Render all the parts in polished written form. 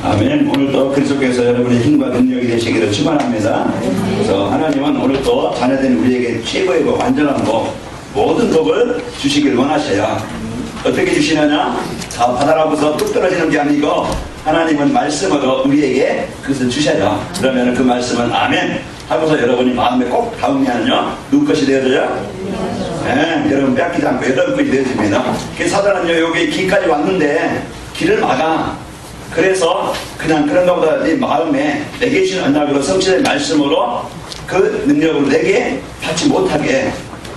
아멘. 오늘도 그리스도께서 여러분의 힘과 능력이 되시기를 축원합니다. 그래서 하나님은 오늘도 자녀된 우리에게 최고의 복, 완전한 복, 모든 복을 주시길 원하셔요. 어떻게 주시느냐? 다 받아라고서 뚝 떨어지는 게 아니고 하나님은 말씀으로 우리에게 그것을 주셔요. 그러면 그 말씀은 아멘 하고서 여러분이 마음에 꼭 담으면요 누구 것이 되어져요? 네, 여러분 뺏기지 않고 여러분 것이 되어집니다. 그 사단은요 여기 길까지 왔는데 길을 막아. 그래서 그냥 그런가 보다 네 마음에 내게 주신 언약으로 성실의 말씀으로 그 능력으로 내게 받지 못하게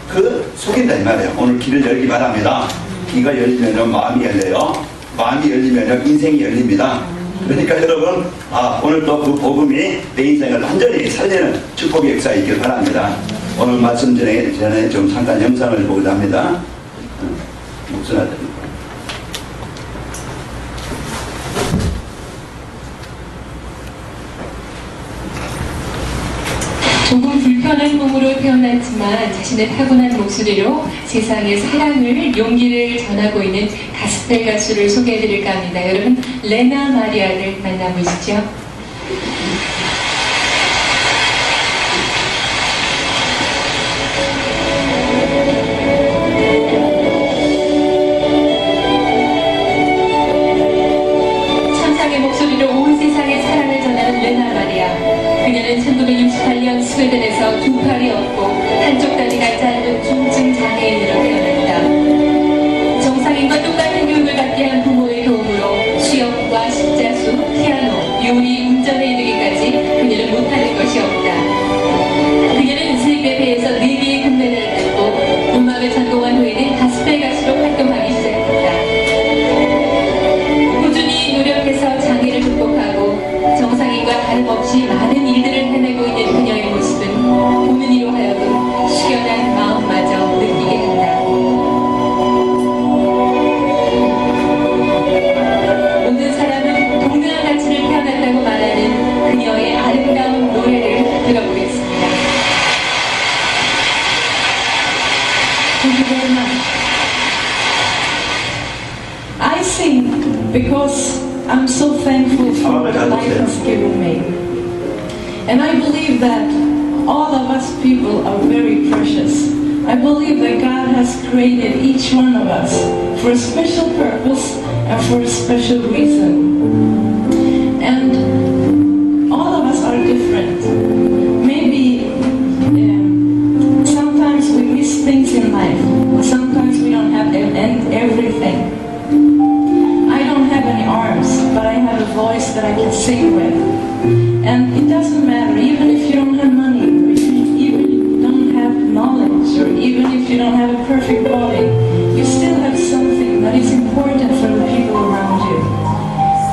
그 속인다 이 말이에요. 오늘 길을 열기 바랍니다. 귀가 열리면 마음이 열려요. 마음이 열리면 인생이 열립니다. 그러니까 여러분 오늘도 그 복음이 내 인생을 완전히 살리는 축복의 역사가 있길 바랍니다. 오늘 말씀 전에 좀 잠깐 영상을 보고자 합니다. 목소리 조금 불편한 몸으로 태어났지만 자신의 타고난 목소리로 세상에 사랑을, 용기를 전하고 있는 가스펠 가수를 소개해드릴까 합니다. 여러분, 레나 마리아를 만나보시죠. 천상의 목소리로 온 세상에 사랑을 전하는 레나 마리아. 그녀는 1968년 스웨덴에서 두 팔이 없고 한쪽 다리가 짧은 중증 장애인으로 태어났다. 정상인과 똑같은 교육을 받게 한 부모의 도움으로 수영과 십자수, 피아노, 요리, 운전에 이르기까지 그녀는 못하는 것이 없다. 그녀는 세계 배에서 4개의 금메달을 땄고 음악을 전공한 후에는 가스펠 가수로 활동하기 시작했다. 꾸준히 노력해서 장애를 극복하고 정상인과 다름없이 많은 일들을 해내고 있는 그녀의 모습은 보는 이로 하여금 숙연한 마음마저 느끼게 한다. 모든 사람은 동등한 가치를 태어났다고 말하는 그녀의 아름다운 노래를 들어보겠습니다. Thank you very much. I sing because I'm so thankful for what life has given me. And I believe that all of us people are very precious. I believe that God has created each one of us for a special purpose and for a special reason. And all of us are different. Maybe sometimes we miss things in life. Sometimes we don't have everything. I don't have any arms, but I have a voice that I can sing with. And it doesn't matter, even if you don't have money, or even if you don't have knowledge, or even if you don't have a perfect body, you still have something that is important for the people around you.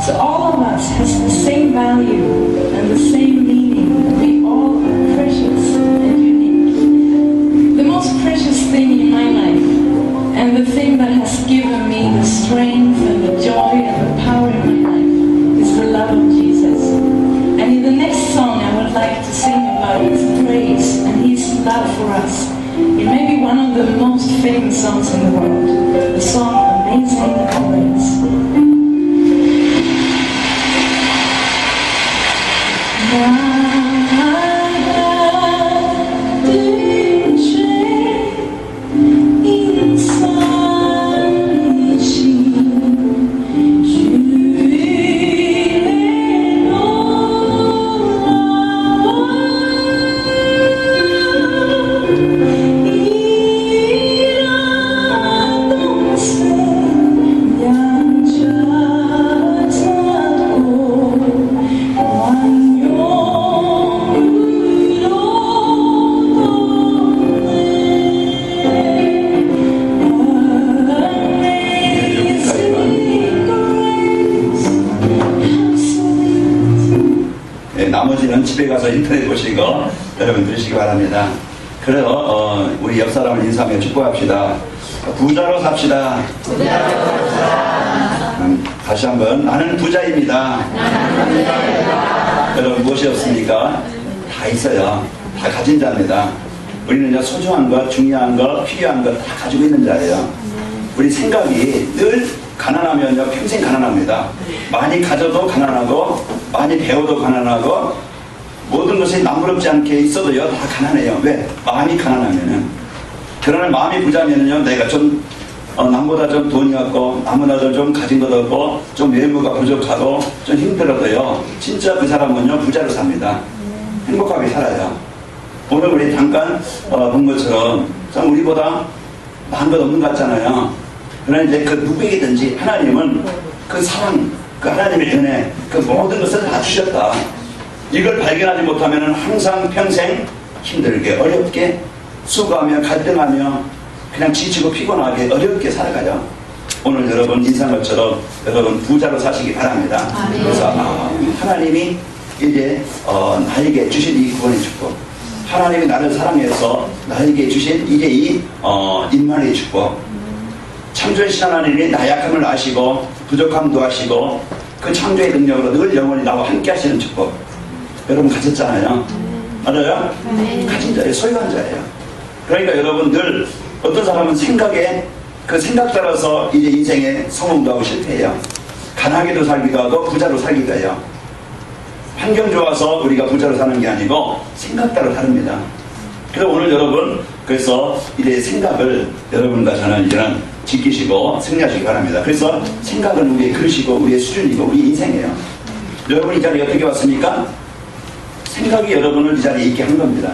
So all of us has the same value and the same meaning. We all are precious and unique. The most precious thing in my life, and the thing that has given me the strength and the joy and the power in my life, is the love of Jesus. And in the next song I would like to sing about His grace and His love for us. It may be one of the most famous songs in the world, the song Amazing Grace. 나머지는 집에 가서 인터넷 보시고 여러분 들으시기 바랍니다. 그래서 우리 옆 사람을 인사하며 축복합시다. 부자로 삽시다. 다시 한번 나는 부자입니다. 여러분 무엇이 없습니까? 다 있어요. 다 가진 자입니다. 우리는 소중한 것, 중요한 것, 필요한 것 다 가지고 있는 자예요. 우리 생각이 늘 가난하면요 평생 가난합니다. 많이 가져도 가난하고 많이 배워도 가난하고 모든 것이 남부럽지 않게 있어도요 다 가난해요. 왜? 마음이 가난하면은. 그러나 마음이 부자면은요 내가 좀 남보다 좀 돈이 없고 남보다 좀 가진 것 없고 좀 외모가 부족하고 좀 힘들어도요 진짜 그 사람은요 부자로 삽니다. 행복하게 살아요. 오늘 우리 잠깐 본 것처럼 참 우리보다 나은 것 없는 것 같잖아요. 그러나 이제 그 누구에게든지 하나님은 그 사랑, 그 하나님의 은혜, 그 모든 것을 다 주셨다. 이걸 발견하지 못하면 항상 평생 힘들게 어렵게 수고하며 갈등하며 그냥 지치고 피곤하게 어렵게 살아가요. 오늘 여러분 인상 것처럼 여러분 부자로 사시기 바랍니다. 그래서 하나님이 이제 나에게 주신 이 구원의 축복, 하나님이 나를 사랑해서 나에게 주신 이제 이 임만의 축복, 창조하신 하나님이 나 약함을 아시고 부족함도 아시고 그 창조의 능력으로 늘 영원히 나와 함께 하시는 축복 여러분 가졌잖아요. 맞아요? 가진 자예요. 소유한 자예요. 그러니까 여러분 늘 어떤 사람은 생각에 그 생각 따라서 이제 인생에 성공도 하고 실패해요. 가난하게도 살기도 하고 부자로 살기도 해요. 환경 좋아서 우리가 부자로 사는 게 아니고 생각 따라 다릅니다. 그래서 오늘 여러분 그래서 이제 생각을 여러분과 저는 이제는 지키시고 승리하시기 바랍니다. 그래서 생각은 우리의 그릇이고 우리의 수준이고 우리 인생이에요. 여러분 이 자리에 어떻게 왔습니까? 생각이 여러분을 이 자리에 있게 한 겁니다.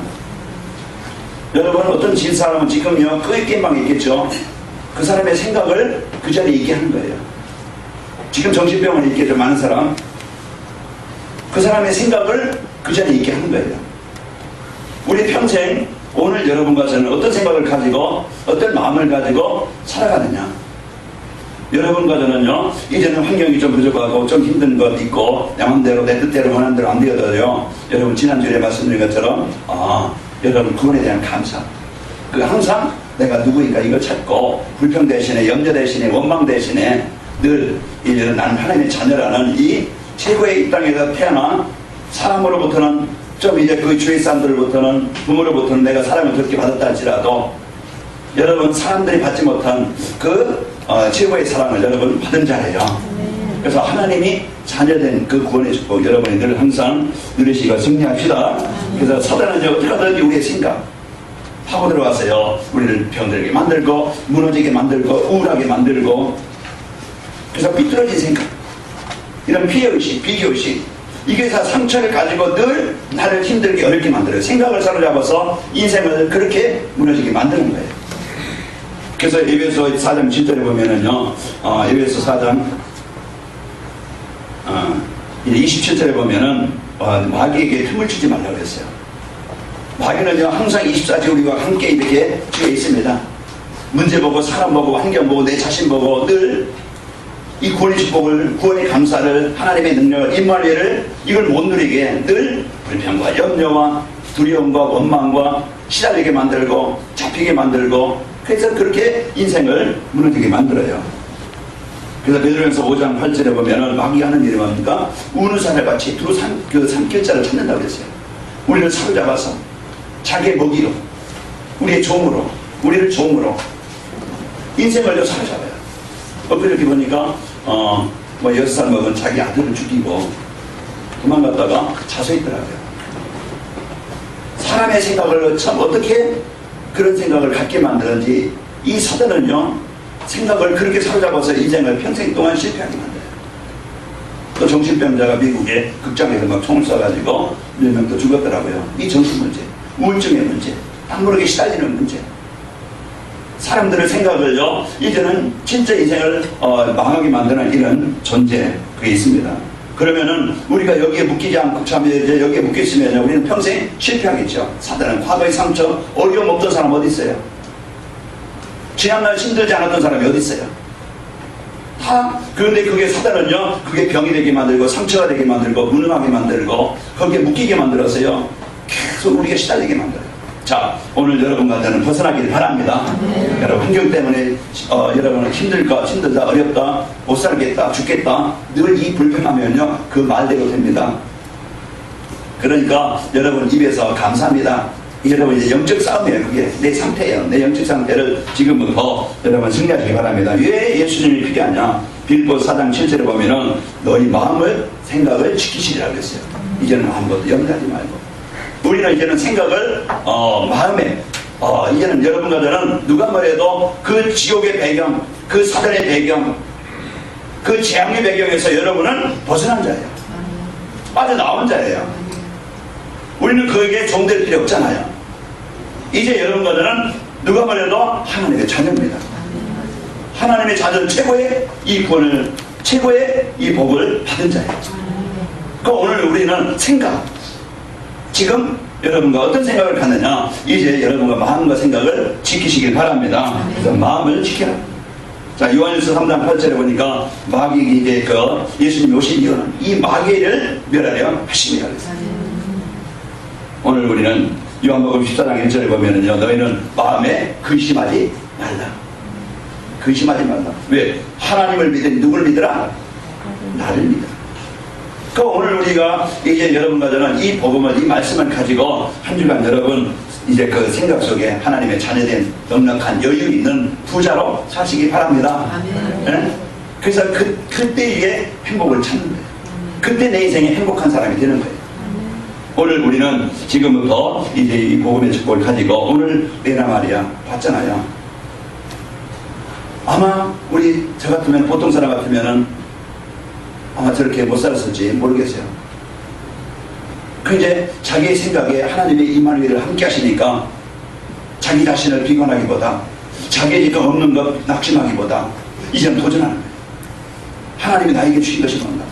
여러분 어떤 사람은 지금요 그 게임방에 있겠죠. 그 사람의 생각을 그 자리에 있게 하는 거예요. 지금 정신병원에 있겠죠. 많은 사람 그 사람의 생각을 그 자리에 있게 하는 거예요. 우리 평생 오늘 여러분과 저는 어떤 생각을 가지고 어떤 마음을 가지고 살아가느냐. 여러분과 저는요 이제는 환경이 좀 부족하고 좀 힘든 것 있고 내 마음대로 내 뜻대로 원하는 대로 안 되어도요 여러분 지난주에 말씀드린 것처럼 여러분 구원에 대한 감사, 그 항상 내가 누구인가 이걸 찾고 불평 대신에 염려 대신에 원망 대신에 늘 이제는 나는 하나님의 자녀라는 이 최고의 이 땅에서 태어나 사람으로부터는 좀 이제 그 주위 사람들로부터는 부모로부터는 내가 사랑을 그렇게 받았다 할지라도 여러분 사람들이 받지 못한 그 최고의 사랑을 여러분 받은 자예요. 그래서 하나님이 자녀된 그 구원의 축복 여러분이 늘 항상 누리시고 승리합시다. 그래서 사단은 어떻게든지 우리의 생각 파고 들어와서요 우리를 병들게 만들고 무너지게 만들고 우울하게 만들고 그래서 삐뚤어진 생각 이런 피해의식 비교의식 이게 다 상처를 가지고 늘 나를 힘들게 어렵게 만들어요. 생각을 사로잡아서 인생을 그렇게 무너지게 만드는 거예요. 그래서 에베소 4장 7절에 보면은요 에베소 4장 27절에 보면은 마귀에게 틈을 주지 말라고 했어요. 마귀는요 항상 24시 우리와 함께 이렇게 주어 있습니다. 문제 보고 사람 보고 환경 보고 내 자신 보고 늘 이 구원의 축복을 구원의 감사를 하나님의 능력을 임마누엘을 이걸 못 누리게 늘 불평과 염려와 두려움과 원망과 시달리게 만들고 잡히게 만들고 그래서 그렇게 인생을 무너지게 만들어요. 그래서 베드로전서 5장 8절에 보면은 마귀 하는 일이 뭡니까? 우는 사람같이 두루 삼킬 자를 찾는다고 그랬어요. 우리를 사로잡아서 자기의 먹이로 우리의 종으로 우리를 종으로 인생을 사로잡아요. 엊그저께 보니까 6살 먹은 자기 아들을 죽이고 도망갔다가 자수했더라고요. 사람의 생각을 참 어떻게 그런 생각을 갖게 만드는지 이 사단은요 생각을 그렇게 사로잡아서 인생을 평생 동안 실패하게 만들어요. 또 정신병자가 미국의 극장에서 막 총을 쏴가지고 몇 명 또 죽었더라고요. 이 정신문제, 우울증의 문제, 악물에게 시달리는 문제. 사람들의 생각을요 이제는 진짜 인생을 망하게 만드는 이런 존재 그게 있습니다. 그러면은 우리가 여기에 묶이지 않고 참 이제 여기에 묶여 있으면 우리는 평생 실패하겠죠. 사단은 과거의 상처 어려움 없던 사람 어디 있어요? 지난날 힘들지 않았던 사람이 어디 있어요? 다 그런데 그게 사단은요 그게 병이 되게 만들고 상처가 되게 만들고 무능하게 만들고 거기에 묶이게 만들어서요 계속 우리가 시달리게 만들어요. 자, 오늘 여러분과 저는 벗어나기를 바랍니다. 여러분 환경 때문에 여러분은 힘들다, 어렵다, 못 살겠다, 죽겠다 늘 이 불평하면요 그 말대로 됩니다. 그러니까 여러분 입에서 감사합니다. 여러분 이제 영적 싸움이에요. 그게 내 상태예요. 내 영적 상태를 지금부터 여러분 승리하시기 바랍니다. 왜 예수님이 필요하냐? 빌보 4장 7절에 보면은 너희 마음을 생각을 지키시리라고 했어요. 이제는 아무것도 염려하지 말고 우리는 이제는 생각을 마음에 이제는 여러분과 저는 누가 뭐래도 그 지옥의 배경, 그 사단의 배경, 그 재앙의 배경에서 여러분은 벗어난 자예요. 빠져나온 자예요. 우리는 그에게 종될 필요 없잖아요. 이제 여러분과 저는 누가 말해도 하나님의 자녀입니다. 하나님의 자녀는 최고의 이 구원을, 최고의 이 복을 받은 자예요. 그 오늘 우리는 생각, 지금 여러분과 어떤 생각을 갖느냐, 이제 여러분과 마음과 생각을 지키시길 바랍니다. 그래서 마음을 지켜라. 자, 요한일서 3장 8절에 보니까 마귀에게 이제 예수님이 오신 이유는 이 마귀를 멸하려 하심이라 그랬어요. 오늘 우리는 요한복음 14장 1절에 보면은요, 너희는 마음에 근심하지 말라. 근심하지 말라. 왜? 하나님을 믿으니 누굴 믿으라? 나를 믿어라. 그 오늘 우리가 이제 여러분과 저는 이 복음을, 이 말씀을 가지고 한 주간 여러분 이제 그 생각 속에 하나님의 자녀된 넉넉한 여유 있는 부자로 사시기 바랍니다. 네? 그래서 그때 이게 행복을 찾는 거예요. 그때 내 인생에 행복한 사람이 되는 거예요. 오늘 우리는 지금부터 이제 이 복음의 축복을 가지고 오늘 레나 마리아 봤잖아요. 아마 우리 저 같으면 보통 사람 같으면은 아마 저렇게 못 살았을지 모르겠어요. 그 이제 자기의 생각에 하나님의 임마누엘을 함께 하시니까 자기 자신을 비관하기보다 자기의 지금 없는 것 낙심하기보다 이제는 도전하는 거예요. 하나님이 나에게 주신 것이 뭔가.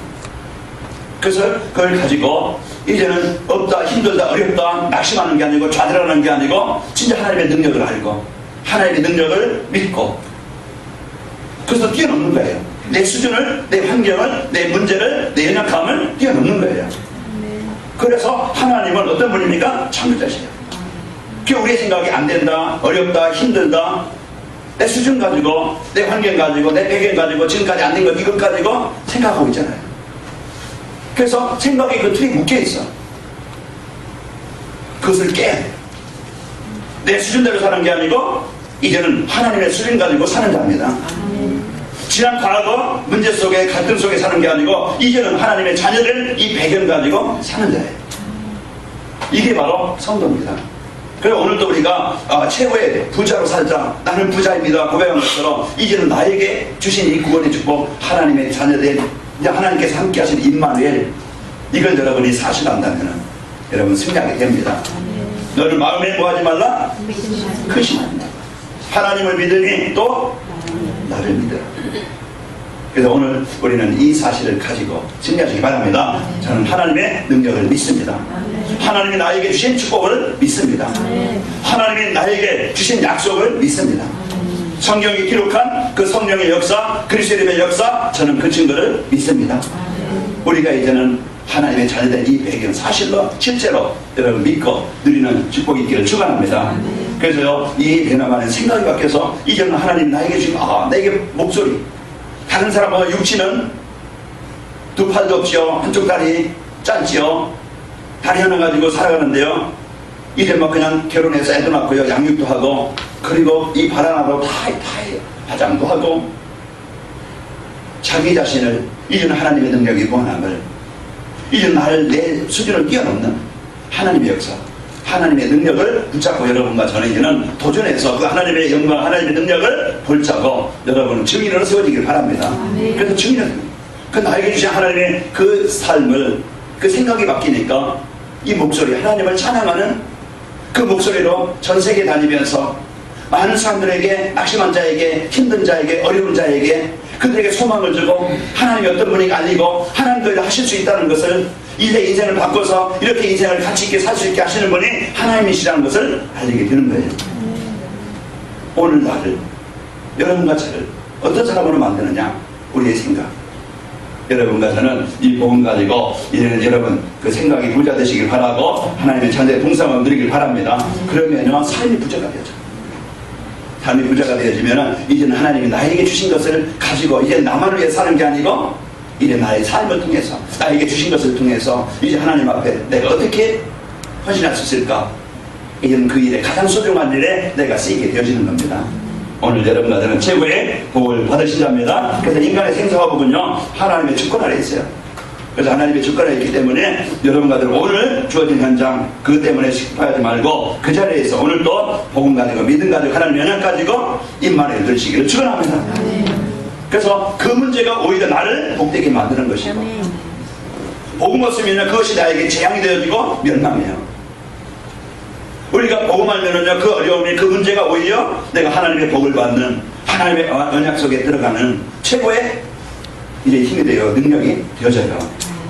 그래서 그걸 가지고 이제는 없다, 힘들다, 어렵다 낙심하는 게 아니고 좌절하는 게 아니고 진짜 하나님의 능력을 알고 하나님의 능력을 믿고 그래서 뛰어넘는 거예요. 내 수준을, 내 환경을, 내 문제를, 내 연약함을 뛰어넘는 거예요. 그래서 하나님은 어떤 분입니까? 창조자시죠. 우리의 생각이 안 된다, 어렵다, 힘들다, 내 수준 가지고, 내 환경 가지고, 내 배경 가지고, 지금까지 안 된 것 이것 가지고 생각하고 있잖아요. 그래서 생각이 그 틀에 묶여 있어. 그것을 깨야 돼. 내 수준대로 사는 게 아니고 이제는 하나님의 수준 가지고 사는 자입니다. 지난 과거 문제 속에 갈등 속에 사는 게 아니고 이제는 하나님의 자녀들 이 배경 가지고 사는 자예요. 이게 바로 성도입니다. 그래서 오늘도 우리가 최고의 부자로 살자, 나는 부자입니다 고백한 것처럼 이제는 나에게 주신 이 구원의 축복, 하나님의 자녀된 이제 하나님께서 함께 하신 임마누엘, 이걸 여러분이 사실한다면 여러분 승리하게 됩니다. 너는 마음에 뭐하지 말라? 근심하지 말라. 하나님을 믿으니 또 나를 믿어라. 그래서 오늘 우리는 이 사실을 가지고 승리하시기 바랍니다. 저는 하나님의 능력을 믿습니다. 하나님이 나에게 주신 축복을 믿습니다. 하나님이 나에게 주신 약속을 믿습니다. 성경이 기록한 그 성령의 역사, 그리스도의 이름의 역사, 저는 그 증거를 믿습니다. 우리가 이제는 하나님의 자녀된 이 배경 사실로 실제로 여러분 믿고 누리는 축복이 있기를 축원합니다. 그래서요, 이 베나마는 생각이 바뀌어서 이제는 하나님 나에게 주신 내게 목소리, 다른 사람과 육체는 두 팔도 없지요, 한쪽 다리 짧지요, 다리 하나 가지고 살아가는데요, 이제 막 그냥 결혼해서 애도 낳고요, 양육도 하고, 그리고 이 발 하나로 다 화장도 하고, 자기 자신을 이제는 하나님의 능력이 권함을, 이제는 나를 내 수준을 뛰어넘는 하나님의 역사, 하나님의 능력을 붙잡고 여러분과 저는 이제는 도전해서 그 하나님의 영광, 하나님의 능력을 볼자고 여러분은 증인으로 세워지길 바랍니다. 그래서 증인은 그 나에게 주신 하나님의 그 삶을, 그 생각이 바뀌니까 이 목소리, 하나님을 찬양하는 그 목소리로 전 세계 다니면서 많은 사람들에게, 낙심한 자에게, 힘든 자에게, 어려운 자에게 그들에게 소망을 주고 하나님이 어떤 분인지 알리고 하나님도 이렇게 하실 수 있다는 것을, 이제 인생을 바꿔서 이렇게 인생을 가치 있게 살 수 있게 하시는 분이 하나님이시라는 것을 알리게 되는 거예요. 오늘 나를, 여러분과 저를 어떤 사람으로 만드느냐? 우리의 생각. 여러분과 저는 이 복음 가지고 이제는 여러분 그 생각이 부자 되시길 바라고 하나님의 자녀의 동상을 누리길 바랍니다. 그러면요, 삶이 부자가 되죠. 삶이 부자가 되어지면 이제는 하나님이 나에게 주신 것을 가지고 이제 나만을 위해 사는 게 아니고 이제 나의 삶을 통해서, 나에게 주신 것을 통해서 이제 하나님 앞에 내가 어떻게 헌신할 수 있을까? 이런 그 일에 가장 소중한 일에 내가 쓰이게 되어지는 겁니다. 오늘 여러분들은 최고의 복을 받으시랍니다. 그래서 인간의 생사화복은요 하나님의 주권 아래 있어요. 그래서 하나님의 주권 아래 있기 때문에 여러분들 오늘 주어진 현장 그것 때문에 실패하지 말고 그 자리에서 오늘 또 복음 가지고 믿음 가지고 하나님의 연약 가지고 입만에 들으시기를 축원합니다. 그래서 그 문제가 오히려 나를 복되게 만드는 것이고 복음 없으면 그것이 나에게 재앙이 되어지고 멸망해요. 우리가 복음 알면은요 그 어려움이 그 문제가 오히려 내가 하나님의 복을 받는 하나님의 언약 속에 들어가는 최고의 이제 힘이 되어 능력이 되어져요.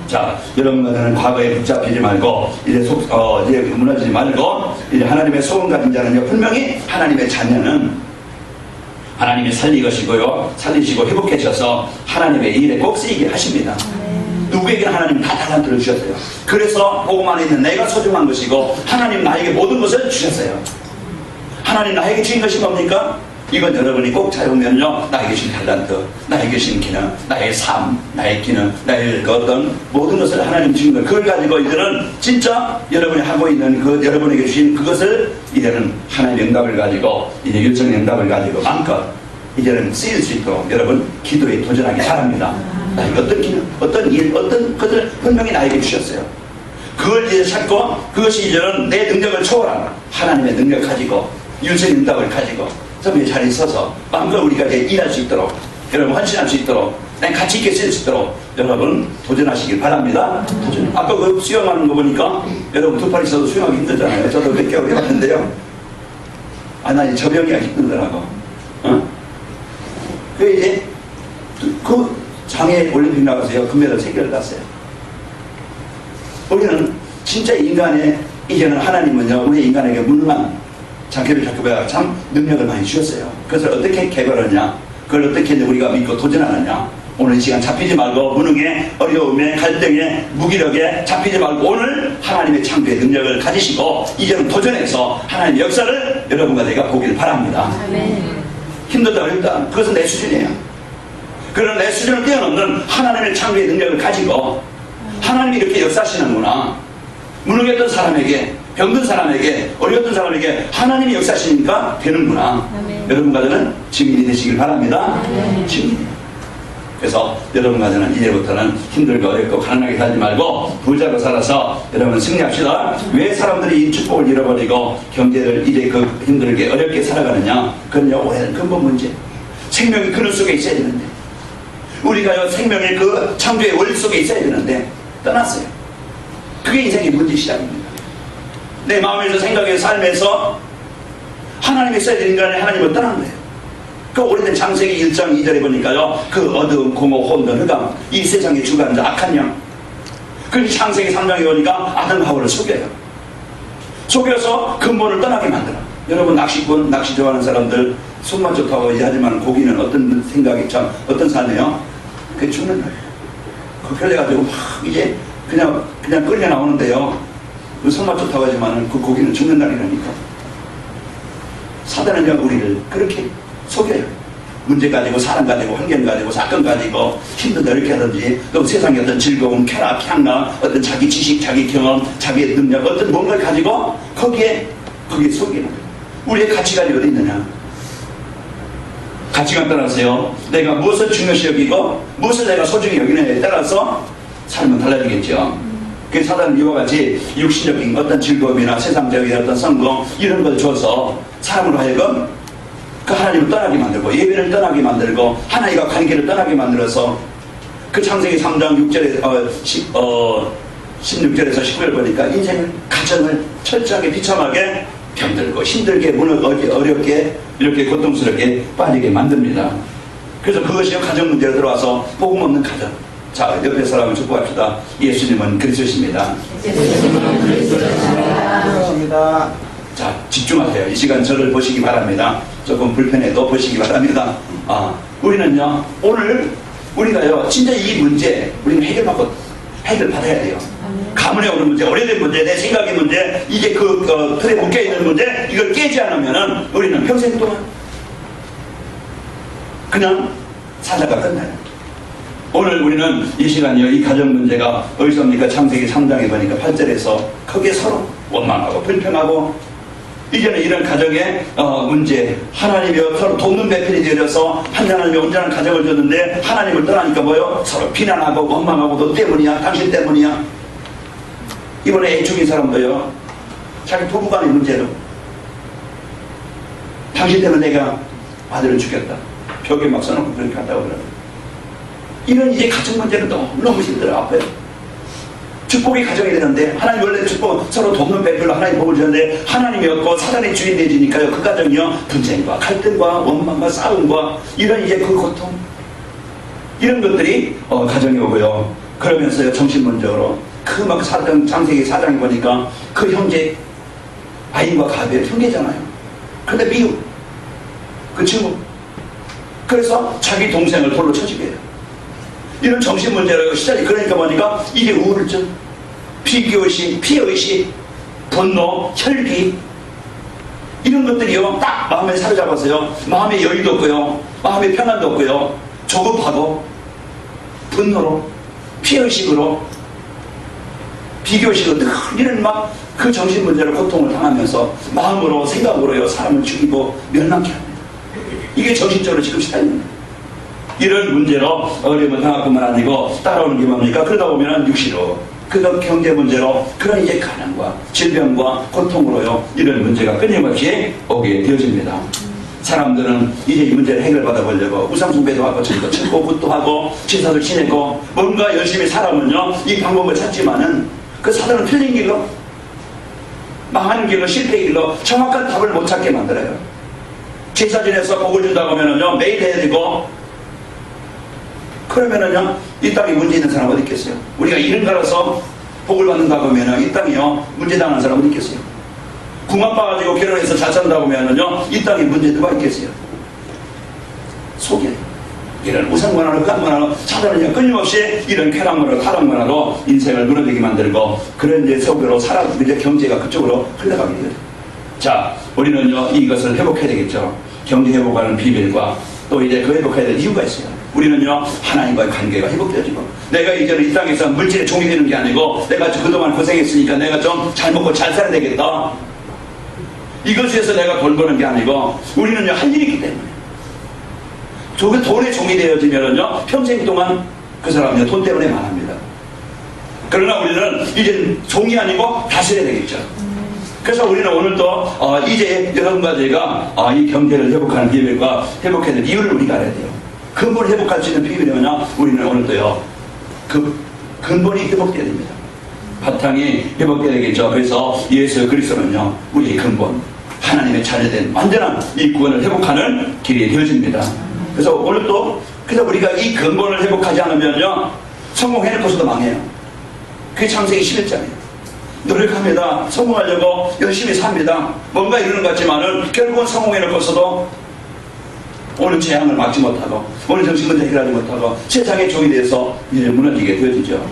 자, 여러분들은 과거에 붙잡히지 말고 이제 이제 무너지지 말고 이제 하나님의 소원 가진 자는요 분명히 하나님의 자녀는 하나님이 살리시고 회복하셔서 하나님의 일에 꼭 쓰이게 하십니다. 누구에게 하나님 다 달란트를 주셨어요. 그래서 복음 안에 있는 내가 소중한 것이고 하나님 나에게 모든 것을 주셨어요. 하나님 나에게 주신 것이 뭡니까? 이건 여러분이 꼭 찾아보면요 나에게 주신 달란트, 나에게 주신 기능, 나의 삶, 나의 기능, 나의 그 어떤 모든 것을 하나님 주신 것 그걸 가지고 이들은 진짜 여러분이 하고 있는 그 여러분에게 주신 그것을 이제는 하나님의 응답을 가지고 이제 일정의 응답을 가지고 마음껏 이제는 쓰일 수 있도록 여러분 기도에 도전하기 바랍니다. 나에게 어떤 기능, 어떤 일, 어떤 것을 분명히 나에게 주셨어요. 그걸 이제 찾고 그것이 이제는 내 능력을 초월한 하나님의 능력 가지고 일정의 응답을 가지고 선배의 자리에 서서 마음껏 우리가 이제 일할 수 있도록 여러분 헌신할 수 있도록 같이 있게 쓸 수 있도록 여러분 도전하시길 바랍니다. 도전. 아까 그 수영하는 거 보니까 여러분 두 팔 있어도 수영하기 힘들잖아요. 저도 몇 개월 해봤는데요. 난 저병이가 힘들더라고. 그 이제 그 장애 올림픽 나가서요 금메달 3개를 땄어요. 우리는 진짜 인간의 이제는 하나님은요 우리 인간에게 무능한 장애를 겪어봐야 참 능력을 많이 주셨어요. 그래서 어떻게 개발하냐 그걸 어떻게 우리가 믿고 도전하느냐 오늘 이 시간 잡히지 말고 무능에 어려움에 갈등에 무기력에 잡히지 말고 오늘 하나님의 창조의 능력을 가지시고 이제는 도전해서 하나님의 역사를 여러분과 내가 보기를 바랍니다. 힘들다 어렵다 그것은 내 수준이에요. 그런 내 수준을 뛰어넘는 하나님의 창조의 능력을 가지고 하나님이 이렇게 역사하시는구나. 무능했던 사람에게 병든 사람에게 어려웠던 사람에게 하나님이 역사하시니까 되는구나. 여러분 가정은 증인이 되시길 바랍니다. 증인. 그래서 여러분 가정은 이제부터는 힘들고 어렵고 가난하게 살지 말고 부자로 살아서 여러분 승리합시다. 왜 사람들이 이 축복을 잃어버리고 경제를 이제 그 힘들게 어렵게 살아가느냐. 그건요 오해는 근본 문제. 생명이 그늘 속에 있어야 되는데 우리가요 생명의 그 창조의 원리 속에 있어야 되는데 떠났어요. 그게 인생의 문제 시작입니다. 내 마음에서 생각에서 삶에서 하나님이 있어야 되는 인간이 하나님을 떠난 거예요. 그 오래된 창세기 1장 2절에 보니까요 그 어두움 공허 혼돈 흑암 이 세상의 주관자 악한 영 그런데 창세기 3장에 보니까 아담 하와를 속여요. 속여서 근본을 떠나게 만들어. 여러분 낚시꾼 낚시 좋아하는 사람들 손만 좋다고 얘기하지만 고기는 어떤 생각이 참 어떤 삶이에요? 그게 죽는 거예요. 그렇게 해가지고 막 이제 그냥 끌려 나오는데요. 그 손맛 좋다고 하지만 그 고기는 죽는 날이라니까. 사단은 그냥 우리를 그렇게 속여요. 문제 가지고 사람 가지고 환경 가지고 사건 가지고 힘들다 이렇게 하든지 또 세상의 어떤 즐거움 쾌락 향락 어떤 자기 지식 자기 경험 자기의 능력 어떤 뭔가를 가지고 거기에 속이는 거예요. 우리의 가치관이 어디 있느냐. 가치관 따라서요 내가 무엇을 중요시 여기고 무엇을 내가 소중히 여기느냐에 따라서 삶은 달라지겠죠. 그 사단은 이와 같이 육신적인 어떤 즐거움이나 세상적인 어떤 성공 이런 걸 줘서 사람으로 하여금 그 하나님을 떠나게 만들고 예배를 떠나게 만들고 하나님과 관계를 떠나게 만들어서 그 창세기 3장 6절에서 16절에서 19절 보니까 인생을 가정을 철저하게 비참하게 병들고 힘들게 어렵게 이렇게 고통스럽게 빠지게 만듭니다. 그래서 그것이 가정 문제로 들어와서 복음 없는 가정. 자, 옆에 사람을 축복합시다. 예수님은 그리스도십니다. 자, 집중하세요. 이 시간 저를 보시기 바랍니다. 조금 불편해도 보시기 바랍니다. 우리는요 오늘 우리가요 진짜 이 문제 우리는 해결받아야 돼요. 가문에 오는 문제, 오래된 문제, 내 생각의 문제, 이게 그 틀에 묶여있는 문제, 이걸 깨지 않으면은 우리는 평생 동안 그냥 살다가 끝나요. 오늘 우리는 이 시간이요, 이 가정 문제가 어디서 옵니까? 창세기 3장에 보니까 8절에서 크게 서로 원망하고 불평하고 이제는 이런 가정의 문제, 하나님이 서로 돕는 배필이 되어서 하나님이 온전한 가정을 줬는데 하나님을 떠나니까 뭐요? 서로 비난하고 원망하고 너 때문이야, 당신 때문이야. 이번에 애 죽인 사람도요, 자기 부부간의 문제로 당신 때문에 내가 아들을 죽였다, 벽에 막 써놓고 그렇게 한다고 그러요. 이런 이제 가정 문제는 너무 힘들어, 아파요. 축복이 가정이 되는데, 하나님 원래 축복 서로 돕는 배필로 하나님 복을 주는데 하나님이 없고 사단의 주인 되지니까요, 그 가정이요, 분쟁과 갈등과 원망과 싸움과 이런 이제 그 고통, 이런 것들이 가정에 오고요. 그러면서요, 정신문적으로 그 막 창세기 4장에 보니까 그 형제 아인과 가벨 형제잖아요. 근데 미움, 그 친구, 그래서 자기 동생을 돌로 쳐지게 해요. 이런 정신문제라고 시작이. 그러니까 보니까 이게 우울증, 비교의식, 피해의식, 분노, 혈기, 이런 것들이요, 딱 마음에 사로잡아서요, 마음의 여유도 없고요, 마음의 평안도 없고요, 조급하고 분노로, 피해의식으로, 비교의식으로 늘 이런 막 그 정신문제로 고통을 당하면서 마음으로 생각으로요, 사람을 죽이고 멸망케 합니다. 이게 정신적으로 지금 시달립니다. 이런 문제로 어려움을 당할 뿐만 아니고 따라오는 게 뭡니까? 그러다 보면 육시로, 그런 경제 문제로, 그런 이제 가난과 질병과 고통으로요, 이런 문제가 끊임없이 오게 되어집니다. 사람들은 이제 이 문제를 해결받아 보려고 우상숭배도 하고 전도 찾고 굿도 하고 제사도 지내고 뭔가 열심히 살아면요, 이 방법을 찾지만은 그 사단은 틀린 길로, 망하는 길로, 실패의 길로 정확한 답을 못 찾게 만들어요. 제사 지내서 복을 준다고 하면은요, 매일 해야 되고, 그러면은요, 이 땅에 문제 있는 사람 어디 있겠어요? 우리가 이름 갈아서 복을 받는다고 하면은 이 땅이요, 문제 당하는 사람 어디 있겠어요? 궁합 봐가지고 결혼해서 잘 산다고 하면은요, 이 땅에 문제 누가 있겠어요? 속에 이런 우상문화로 깡문화로 사단은요, 끊임없이 이런 쾌락문화로 타락문화로 인생을 무너지게 만들고, 그런 이제 속으로 이제 경제가 그쪽으로 흘러가게 돼요. 자, 우리는요, 이것을 회복해야 되겠죠. 경제 회복하는 비밀과 또 이제 그 회복해야 될 이유가 있어요. 우리는요, 하나님과의 관계가 회복되어지고, 내가 이제는 이 땅에서 물질에 종이 되는 게 아니고, 내가 그동안 고생했으니까 내가 좀 잘 먹고 잘 살아야 되겠다, 이것을 위해서 내가 돈 버는 게 아니고, 우리는요, 할 일이 있기 때문에. 그 돈의 종이 되어지면은요, 평생 동안 그 사람은요, 돈 때문에 망합니다. 그러나 우리는 이제 종이 아니고 다스려야 되겠죠. 그래서 우리는 오늘 또 이제 여러분과 저희가 이 경제를 회복하는 비밀과 회복해야 될 이유를 우리가 알아야 돼요. 근본을 회복할 수 있는 비밀이 뭐냐? 우리는 오늘 또요, 그 근본이 회복돼야 됩니다. 바탕이 회복돼야 되겠죠. 그래서 예수 그리스도는요, 우리의 근본, 하나님의 자녀된 완전한 이 구원을 회복하는 길이 되어집니다. 그래서 오늘 또, 그래서 우리가 이 근본을 회복하지 않으면요, 성공해놓고서도 망해요. 그게 창세기 11장이에요. 노력합니다. 성공하려고 열심히 삽니다. 뭔가 이루는 것 같지만은 결국은 성공해놓고서도 오늘 재앙을 막지 못하고, 오늘 정신문제 해결하지 못하고 세상의 종이 돼서 이제 무너지게 되어지죠.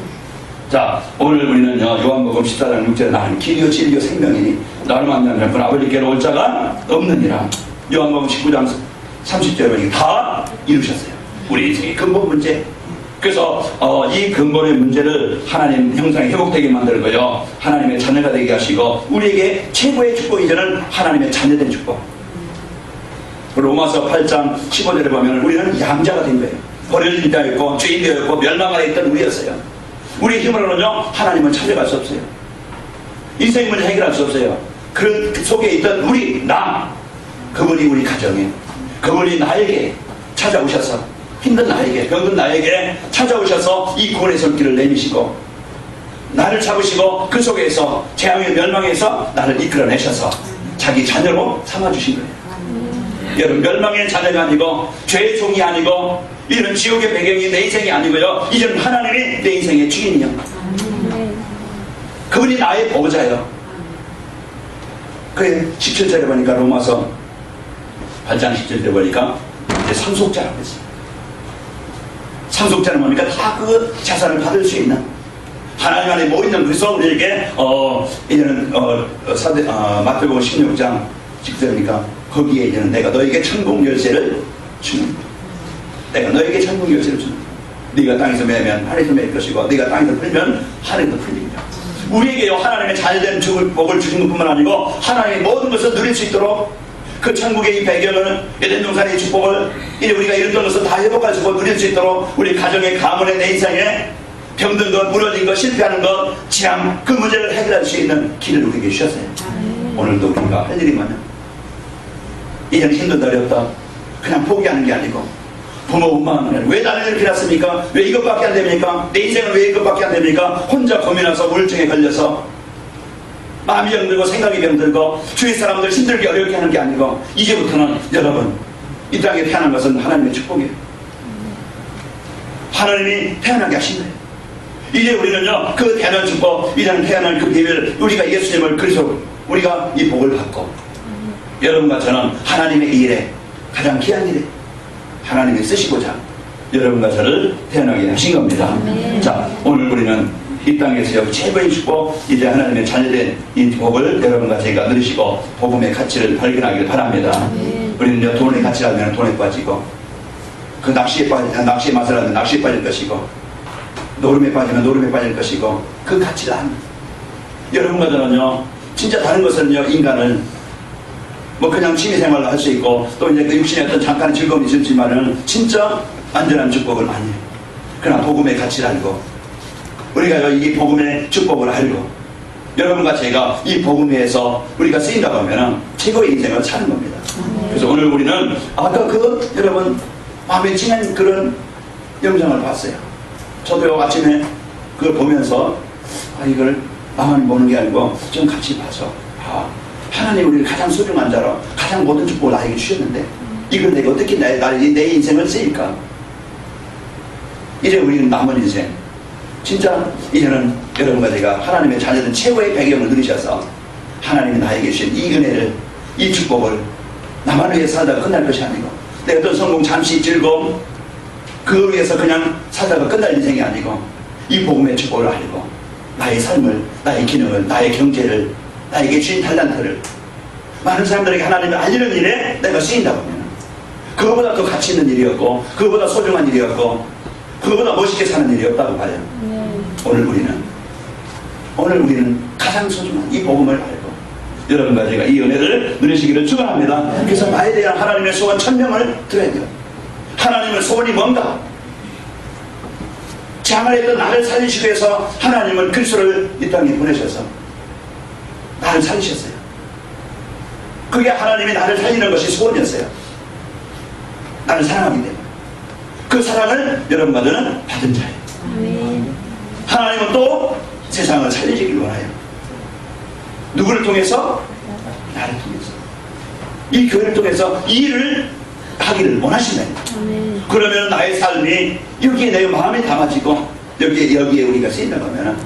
자, 오늘 우리는요, 요한복음 14장 6절에 나는 길이요 진리요 생명이니 나를 만나는 자는 아버지께로 올 자가 없느니라. 요한복음 19장 30절에 보니까 다 이루셨어요. 우리 인생의 근본 문제. 그래서 이 근본의 문제를 하나님 형상이 회복되게 만들고요, 하나님의 자녀가 되게 하시고, 우리에게 최고의 축복이 되는 하나님의 자녀된 축복. 로마서 8장 15절에 보면 우리는 양자가 된 거예요. 버려진 자였고 죄인 되었고 멸망 아래 있던 우리였어요. 우리의 힘으로는요, 하나님을 찾아갈 수 없어요. 인생 문제 해결할 수 없어요. 그 속에 있던 우리, 그분이 우리 가정에, 그분이 나에게 찾아오셔서, 힘든 나에게, 병든 나에게 찾아오셔서 이 구원의 손길을 내미시고 나를 잡으시고 그 속에서 재앙의 멸망에서 나를 이끌어내셔서 자기 자녀로 삼아주신 거예요. 여러분, 멸망의 자녀가 아니고 죄의 종이 아니고 이런 지옥의 배경이 내 인생이 아니고요, 이제는 하나님이 내 인생의 주인이요, 그분이 나의 보호자예요. 그게 17절에 보니까, 로마서 8장 17절에 보니까 이제 상속자라고 했어요. 상속자는 뭡니까? 다 그 자산을 받을 수 있는, 하나님 안에 모이는, 그래서 우리에게 이제는 마태복음 16장 10절이니까 거기에 이제는 내가 너에게 천국 열쇠를 주는, 내가 너에게 천국 열쇠를 주는, 네가 땅에서 매면 하늘에서 맬 것이고 네가 땅에서 풀면 하늘에서 풀립니다. 우리에게 하나님의 자녀된 축복을 주신 것뿐만 아니고 하나님의 모든 것을 누릴 수 있도록 그 천국의 이 배경을 에덴 동산의 축복을 이제 우리가 잃었던 것을 다 회복할 수 있고 누릴 수 있도록 우리 가정의 가문의 내 인생에 병든 것, 무너진 것, 실패하는 것, 재앙 그 문제를 해결할 수 있는 길을 우리에게 주셨어요. 오늘도 우리가 할 일이 많아. 이제는 힘들다 어렵다 그냥 포기하는 게 아니고 부모 원망하는 왜 나는 이렇게 났습니까? 왜 이것밖에 안 됩니까? 내 인생은 왜 이것밖에 안 됩니까? 혼자 고민해서 우울증에 걸려서 마음이 병들고 생각이 병들고 주위 사람들 힘들게 어렵게 하는 게 아니고 이제부터는 여러분 이 땅에 태어난 것은 하나님의 축복이에요. 하나님이 태어나게 하신 거예요. 이제 우리는요 그 태어난 축복 이제는 태어난 그 비밀 우리가 예수님을 그리스도 우리가 이 복을 받고 여러분과 저는 하나님의 이 일에 가장 귀한 일에 하나님이 쓰시고자 여러분과 저를 태어나게 하신 겁니다. 자 오늘 우리는 이 땅에서 최고의 축복 이제 하나님의 자녀된 이 복을 여러분과 제가 누리시고 복음의 가치를 발견하길 바랍니다. 우리는 돈의 가치를 알면 돈에 빠지고 그 낚시에 맛을 알면 낚시에 빠질 것이고 노름에 빠지면 노름에 빠질 것이고 그 가치를 아는 여러분과 저는요 진짜 다른 것은요 인간을 뭐 그냥 취미생활로 할 수 있고 또 이제 그 육신의 어떤 잠깐의 즐거움이 있을지만은 진짜 안전한 축복을 아니에요. 그러나 복음의 가치를 알고 우리가 이 복음의 축복을 알고 여러분과 제가 이 복음에서 우리가 쓰인다고 하면 최고의 인생을 사는 겁니다. 그래서 오늘 우리는 아까 그 여러분 마음에 찌는 그런 영상을 봤어요. 저도 아침에 그걸 보면서 이걸 나만 보는 게 아니고 좀 같이 봐서 하나님 우리를 가장 소중한 자로 가장 모든 축복을 나에게 주셨는데 이걸 내가 어떻게 내 인생을 쓰일까? 이제 우리는 남은 인생 진짜 이제는 여러분과 제가 하나님의 자녀된 최고의 배경을 누리셔서 하나님이 나에게 주신 이 은혜를 이 축복을 나만 위해 살다가 끝날 것이 아니고 내 어떤 성공 잠시 즐거움 그 위해서 그냥 살다가 끝날 인생이 아니고 이 복음의 축복을 알고 나의 삶을 나의 기능을 나의 경제를 나에게 주신 달란트를 많은 사람들에게 하나님을 알리는 일에 내가 쓰인다고 하면 그거보다 더 가치 있는 일이었고 그거보다 소중한 일이었고 그거보다 멋있게 사는 일이 없다고 봐요. 오늘 우리는 가장 소중한 이 복음을 알고 여러분과 제가 이 은혜를 누리시기를 축원합니다. 그래서 나에 대한 하나님의 소원 1000명을 들어야 돼요. 하나님의 소원이 뭔가? 장을 했던 나를 살리시기 위해서 하나님은 그리스도를 이 땅에 보내셔서 나를 살리셨어요. 그게 하나님이 나를 살리는 것이 소원이었어요. 나를 사랑하기 때문에 그 사랑을 여러분과 저는 받은 자예요. 하나님은 또 세상을 살리시길 원해요. 누구를 통해서? 나를 통해서. 이 교회를 통해서 이 일을 하기를 원하신다는 거예요. 그러면 나의 삶이 여기에 내 마음이 담아지고 여기에 우리가 쓰인다고 하면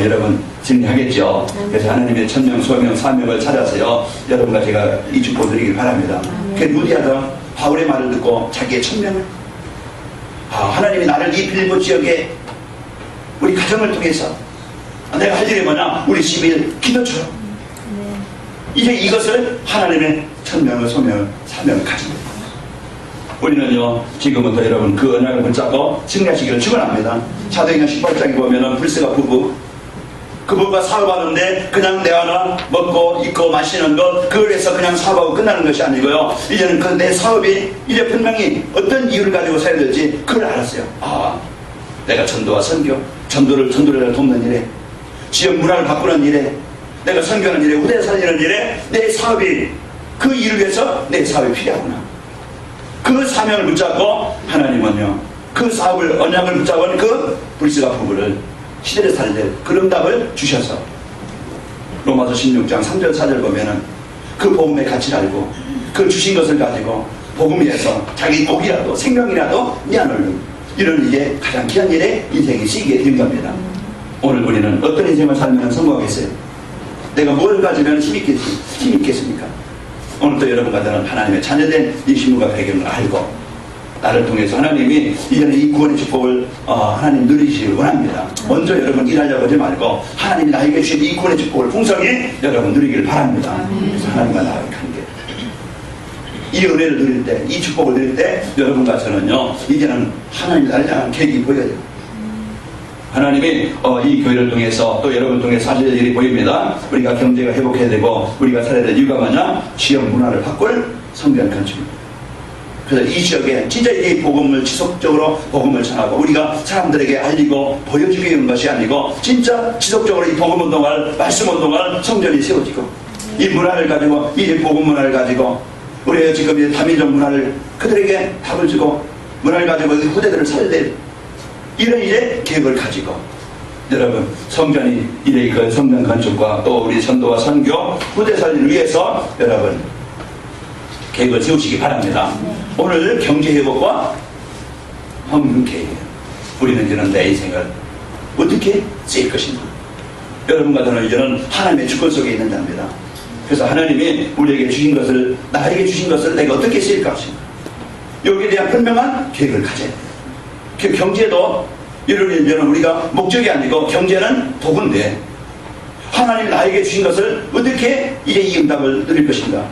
여러분 정리하겠죠. 그래서 하나님의 1000명, 소명, 사명을 찾아서요 여러분과 제가 이 축복 드리길 바랍니다. 그 루디아가 바울의 말을 듣고 자기의 1000명을 하나님이 나를 이 빌보 지역에 우리 가정을 통해서 내가 할 일이 뭐냐? 우리 10일 기도처럼 이제 이것을 하나님의 1000명을 소명을 사명을 가진 겁니다. 우리는요 지금부터 여러분 그 언약을 붙잡고 승리하시기를 축원합니다. 사도행전 18장에 보면은 불세가 부부 그 부부가 사업하는데 그냥 내 하나 먹고 입고 마시는 것 그걸 해서 그냥 사업하고 끝나는 것이 아니고요 이제는 그 내 사업이 이제 분명히 어떤 이유를 가지고 사야 될지 그걸 알았어요. 내가 전도와 선교 전도를 돕는 일에 지역 문화를 바꾸는 일에 내가 선교하는 일에 후대 살리는 일에 내 사업이 그 일을 위해서 내 사업이 필요하구나. 그 사명을 붙잡고 하나님은요 그 사업을 언약을 붙잡은 그 불씨가 부부를 시대를 살릴 그 응답을 주셔서 로마서 16장 3절 4절 보면은 그 복음의 가치를 알고 그 주신 것을 가지고 복음 위해서 자기 목이라도 생명이라도 내어놓는 이런 이게 가장 귀한 일에 인생이 쓰이게 된 겁니다. 오늘 우리는 어떤 인생을 살면 성공하겠어요? 내가 뭘 가지면 힘있겠습니까? 오늘도 여러분과 저는 하나님의 자녀된 이 신분과 배경을 알고 나를 통해서 하나님이 이제는 이 구원의 축복을 하나님 누리시길 원합니다. 먼저 여러분 일하려고 하지 말고 하나님이 나에게 주신 이 구원의 축복을 풍성히 여러분 누리길 바랍니다. 그래서 하나님과 나의 관계 이 은혜를 누릴 때 이 축복을 누릴 때 여러분과 저는요 이제는 하나님이 나를 향한 계획이 보여요. 하나님이 이 교회를 통해서 또 여러분을 통해서 하실 일이 보입니다. 우리가 경제가 회복해야 되고 우리가 살아야 될 이유가 뭐냐? 지역 문화를 바꿀 성전 건축입니다. 그래서 이 지역에 진짜 이 복음을 지속적으로 복음을 전하고 우리가 사람들에게 알리고 보여주기 위한 것이 아니고 진짜 지속적으로 이 복음 운동할 말씀 운동할 성전이 세워지고 이 문화를 가지고 이 복음 문화를 가지고 우리가 지금 이 다민족 문화를 그들에게 답을 주고 문화를 가지고 후대들을 살릴 이런 이제 계획을 가지고 여러분 성전이 이래 그 성전 건축과 또 우리 전도와 선교 후대 살리를 위해서 여러분 계획을 세우시기 바랍니다. 오늘 경제 회복과 헌금 계획 우리는 이제는 내 인생을 어떻게 쓰일 것인가. 여러분과 저는 이제는 하나님의 주권 속에 있는 자입니다. 그래서 하나님이 우리에게 주신 것을 나에게 주신 것을 내가 어떻게 쓰일 것인가. 여기에 대한 분명한 계획을 가져야 돼요. 그 경제도 이런 우리가 목적이 아니고 경제는 도구인데 하나님이 나에게 주신 것을 어떻게 이제 이 응답을 누릴 것인가.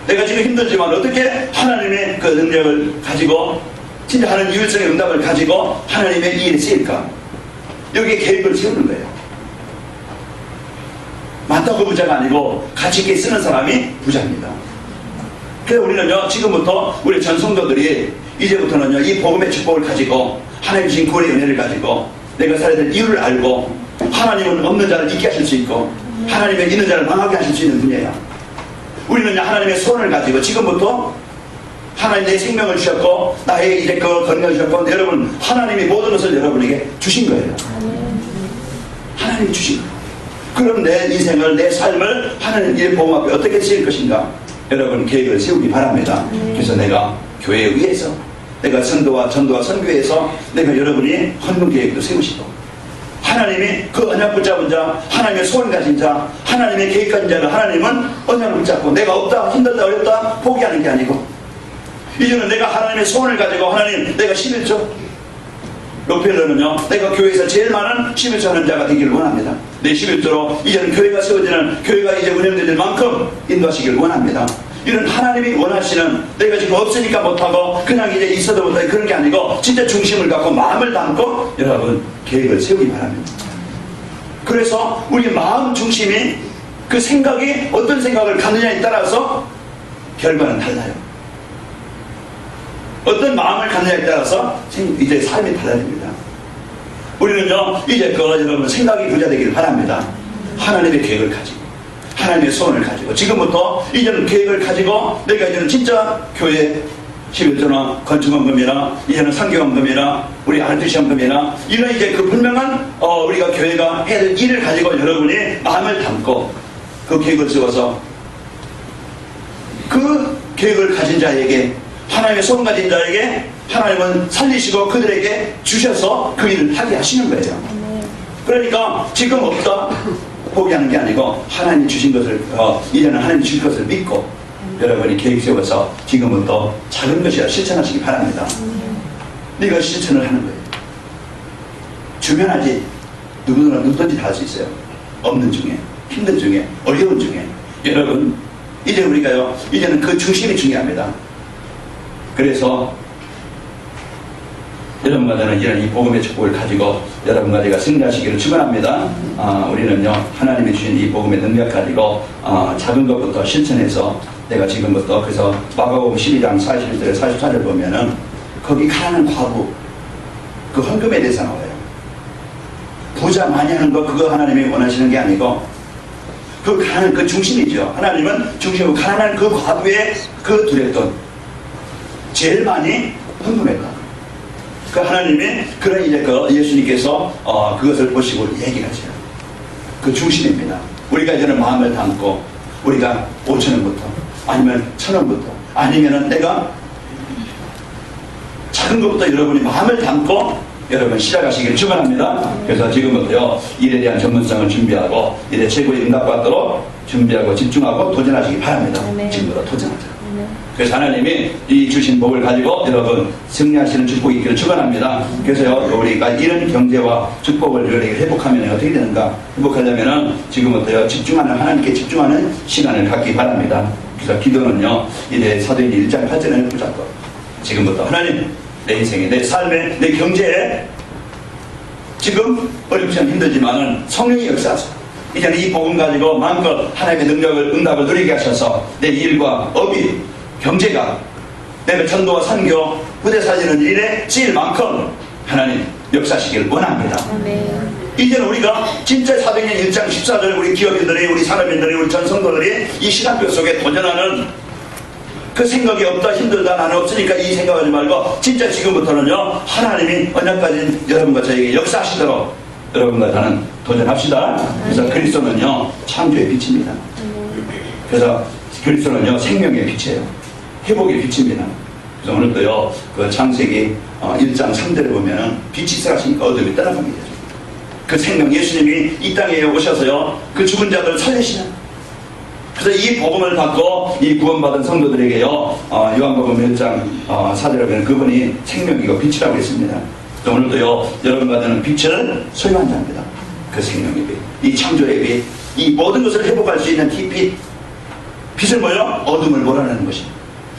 내가 지금 힘들지만 어떻게 하나님의 그 능력을 가지고 진짜 하나님 유일성의 응답을 가지고 하나님의 이 일에 쓰일까. 여기에 계획을 세우는 거예요. 많다고 부자가 아니고 가치 있게 쓰는 사람이 부자입니다. 그래서 우리는요 지금부터 우리 전 성도들이 이제부터는요 이 복음의 축복을 가지고 하나님 주신 구원의 은혜를 가지고 내가 살아야 될 이유를 알고 하나님은 없는 자를 있게 하실 수 있고 하나님의 있는 자를 망하게 하실 수 있는 분야야. 우리는 하나님의 소원을 가지고 지금부터 하나님 내 생명을 주셨고 나의 이제 그 건강을 주셨고 여러분 하나님이 모든 것을 여러분에게 주신 거예요. 하나님이 주신 거예요. 그럼 내 인생을 내 삶을 하나님의 복음 앞에 어떻게 쓰일 것인가 여러분 계획을 세우기 바랍니다. 그래서 내가 교회에 의해서 내가 전도와 선교에서 내가 여러분이 헌금 계획도 세우시고 하나님이 그 언약 붙잡은 자 하나님의 소원 가진 자 하나님의 계획 가진 자를 하나님은 언약을 붙잡고 내가 없다 힘들다 어렵다 포기하는 게 아니고 이제는 내가 하나님의 소원을 가지고 하나님 내가 11조 로펠러는요 내가 교회에서 제일 많은 11조 하는 자가 되기를 원합니다. 내 11조로 이제는 교회가 세워지는 교회가 이제 운영될 만큼 인도하시기를 원합니다. 이런 하나님이 원하시는 내가 지금 없으니까 못하고 그냥 이제 있어도 못하고 그런 게 아니고 진짜 중심을 갖고 마음을 담고 여러분 계획을 세우기 바랍니다. 그래서 우리 마음 중심이 그 생각이 어떤 생각을 갖느냐에 따라서 결과는 달라요. 어떤 마음을 갖느냐에 따라서 이제 삶이 달라집니다. 우리는요 이제 그 여러분 생각이 부자 되기를 바랍니다. 하나님의 계획을 가지고 하나님의 소원을 가지고 지금부터 이제는 계획을 가지고 내가 이제는 진짜 교회 11조나 건축원금이나 이제는 상교원금이나 우리 RTC원금이나 이런 이제 그 분명한 우리가 교회가 해야 될 일을 가지고 여러분이 마음을 담고 그 계획을 세워서 그 계획을 가진 자에게 하나님의 소원 가진 자에게 하나님은 살리시고 그들에게 주셔서 그 일을 하게 하시는 거예요. 그러니까 지금 없다 포기하는 게 아니고 하나님이 주신 것을 이제는 하나님이 주신 것을 믿고 여러분이 계획 세워서 지금부터 작은 것이라 실천하시기 바랍니다. 네가 실천을 하는 거예요. 주변하지 누구든지 다 할 수 있어요. 없는 중에 힘든 중에 어려운 중에 여러분 이제 우리가요 이제는 그 중심이 중요합니다. 그래서 여러분과 저는 이런 이 복음의 축복을 가지고 여러분과 제가 승리하시기를 축원합니다. 우리는요 하나님이 주신 이 복음의 능력 가지고 작은 것부터 실천해서 내가 지금부터 그래서 마가복음 12장 41절 44절 보면은 거기 가난한 과부 그 헌금에 대해서 나와요. 부자 많이 하는 거 그거 하나님이 원하시는 게 아니고 그 가난한 그 중심이죠. 하나님은 중심으로 가난한 그 과부의 그 두렵던 제일 많이 헌금했다. 그 하나님이 그런 이제 그 예수님께서 그것을 보시고 얘기하세요. 그 중심입니다. 우리가 이제는 마음을 담고 우리가 5,000원부터 아니면 1,000원부터 아니면은 내가 작은 것부터 여러분이 마음을 담고 여러분 시작하시기를 축원합니다. 그래서 지금부터요 일에 대한 전문성을 준비하고 일에 최고의 응답받도록 준비하고 집중하고 도전하시기 바랍니다. 지금부터 도전하자. 그래서 하나님이 이 주신 복을 가지고 여러분 승리하시는 축복이 있기를 축원합니다. 그래서요 우리가 이런 경제와 축복을 우리에게 회복하면 어떻게 되는가? 회복하려면은 지금부터요 집중하는 하나님께 집중하는 시간을 갖기 바랍니다. 그래서 기도는요 이제 사도행전 1장 8절을 붙잡고 지금부터 하나님 내 인생에 내 삶에 내 경제에 지금 어렵지는 힘들지만은 성령의 역사죠. 이제는 이 복음 가지고 마음껏 하나님의 능력을, 응답을 누리게 하셔서 내 일과 업이, 경제가, 내 전도와 선교, 후대 살리는 일에 쓰일 만큼 하나님 역사하시길 원합니다. 이제는 우리가 진짜 사도행전 1장 14절 우리 기업인들이, 우리 산업인들이, 우리 전성도들이 이 시간표 속에 도전하는 그 생각이 없다, 힘들다, 나는 없으니까 이 생각하지 말고 진짜 지금부터는요 하나님이 언제까지 여러분과 저에게 역사하시도록 여러분과 저는 도전합시다. 그래서 그리스도는요 창조의 빛입니다. 그래서 그리스도는요 생명의 빛이에요. 회복의 빛입니다. 그래서 오늘도요 그 창세기 1장 3절에 보면은 빛이 있으라시니까 어둠이 떠나갑니다. 그 생명 예수님이 이 땅에 오셔서요 그 죽은 자들을 살리시는, 그래서 이 복음을 받고 이 구원받은 성도들에게요 요한복음 1장 4절에 보면 그분이 생명이고 빛이라고 했습니다. 오늘도요 여러분과 저는 빛을 소유한 자입니다. 그 생명의 빛, 이 창조의 빛, 이 모든 것을 회복할 수 있는 이 빛, 빛을 뭐요? 어둠을 몰아내는 것입니다.